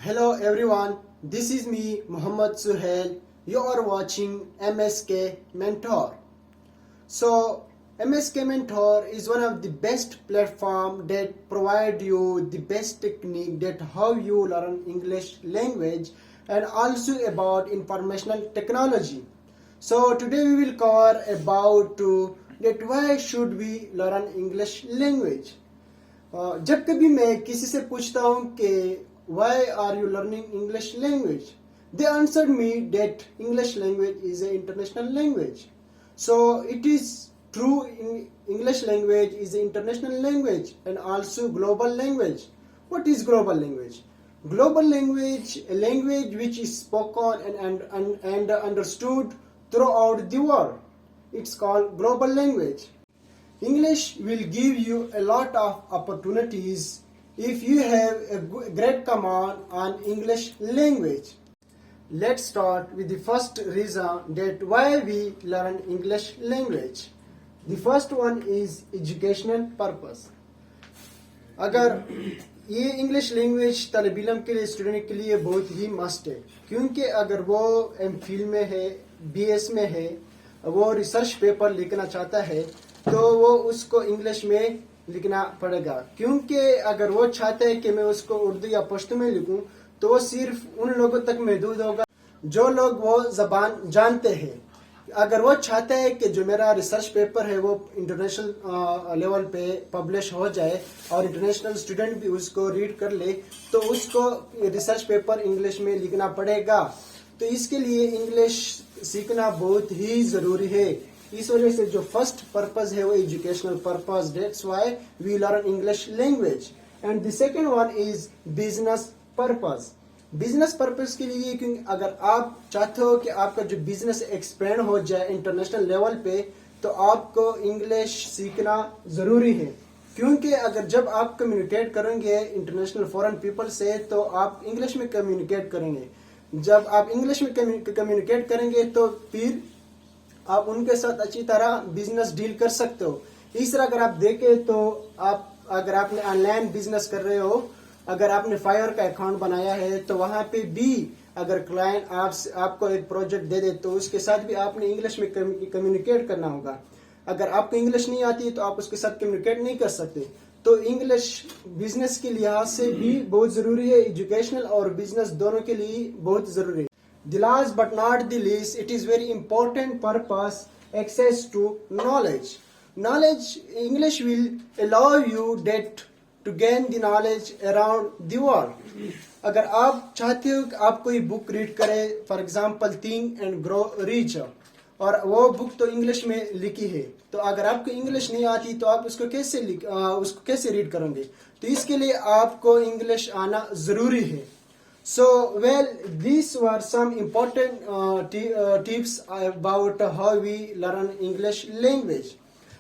Hello everyone, this is me Muhammad Suhail. You are watching MSK Mentor. So MSK Mentor is one of the best platform that provide you the best technique that how you learn English language and also about informational technology. So today we will cover about that why should we learn English language. जब कभी मैं किसी से पूछता हूँ कि why are you learning English language, they answered me that English language is an international language. So it is true, English language is an international language and also global language. What is global language? Global language, a language which is spoken and understood throughout the world. It's called global language. English will give you a lot of opportunities if you have a great command on English language. Let's start with the first reason that why we learn English language. The first one is educational purpose. अगर ये English language तलब इलम के लिए student के लिए बहुत he must है, क्योंकि अगर वो एमफिल में है, बीएस में है, वो रिसर्च पेपर लिखना चाहता है तो वो उसको इंग्लिश में लिखना पड़ेगा, क्योंकि अगर वो चाहता है कि मैं उसको उर्दू या पश्तो में लिखूं तो वो सिर्फ उन लोगों तक महदूद होगा जो लोग वो जबान जानते हैं. अगर वो चाहता है कि जो मेरा रिसर्च पेपर है वो इंटरनेशनल लेवल पे पब्लिश हो जाए और इंटरनेशनल स्टूडेंट भी उसको रीड कर ले, तो उसको रिसर्च पेपर इंग्लिश में लिखना पड़ेगा. तो इसके लिए इंग्लिश सीखना बहुत ही ज़रूरी है. इस वजह से जो फर्स्ट पर्पस है वो educational purpose. That's why we learn English language. And the second one is business purpose. Business purpose के लिए, क्योंकि अगर आप चाहते हो कि आपका जो बिजनेस एक्सपेंड हो जाए इंटरनेशनल लेवल पे, तो आपको इंग्लिश सीखना ज़रूरी है. क्योंकि अगर जब आप कम्युनिकेट करेंगे इंटरनेशनल फॉरेन पीपल से तो आप इंग्लिश में कम्युनिकेट करेंगे. जब आप इंग्लिश में कम्युनिकेट करेंगे तो फिर आप उनके साथ अच्छी तरह बिजनेस डील कर सकते हो. इस तरह अगर आप देखें तो आप अगर आपने ऑनलाइन बिजनेस कर रहे हो, अगर आपने फायर का अकाउंट बनाया है तो वहाँ पे भी अगर क्लाइंट आपको एक प्रोजेक्ट दे दे तो उसके साथ भी आपने इंग्लिश में कम्युनिकेट करना होगा. अगर आपको इंग्लिश नहीं आती तो आप उसके साथ कम्युनिकेट नहीं कर सकते. तो इंग्लिश बिजनेस के लिहाज से भी बहुत ज़रूरी है, एजुकेशनल और बिजनेस दोनों के लिए बहुत ज़रूरी है. The last but not the least, it is very important purpose, access to knowledge. Knowledge, English will allow you that to gain the knowledge around the world. अगर आप चाहते हो कि आप कोई बुक रीड करें, for example think and grow rich, और वो बुक तो इंग्लिश में लिखी है, तो अगर आपको इंग्लिश नहीं आती तो आप उसको कैसे रीड करेंगे. तो इसके लिए आपको इंग्लिश आना ज़रूरी है. So, well, these were some important tips about how we learn English language.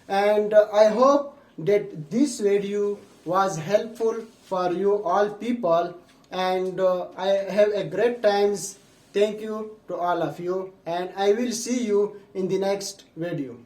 And I hope that this video was helpful for you all people. And I have a great times. Thank you to all of you. And I will see you in the next video.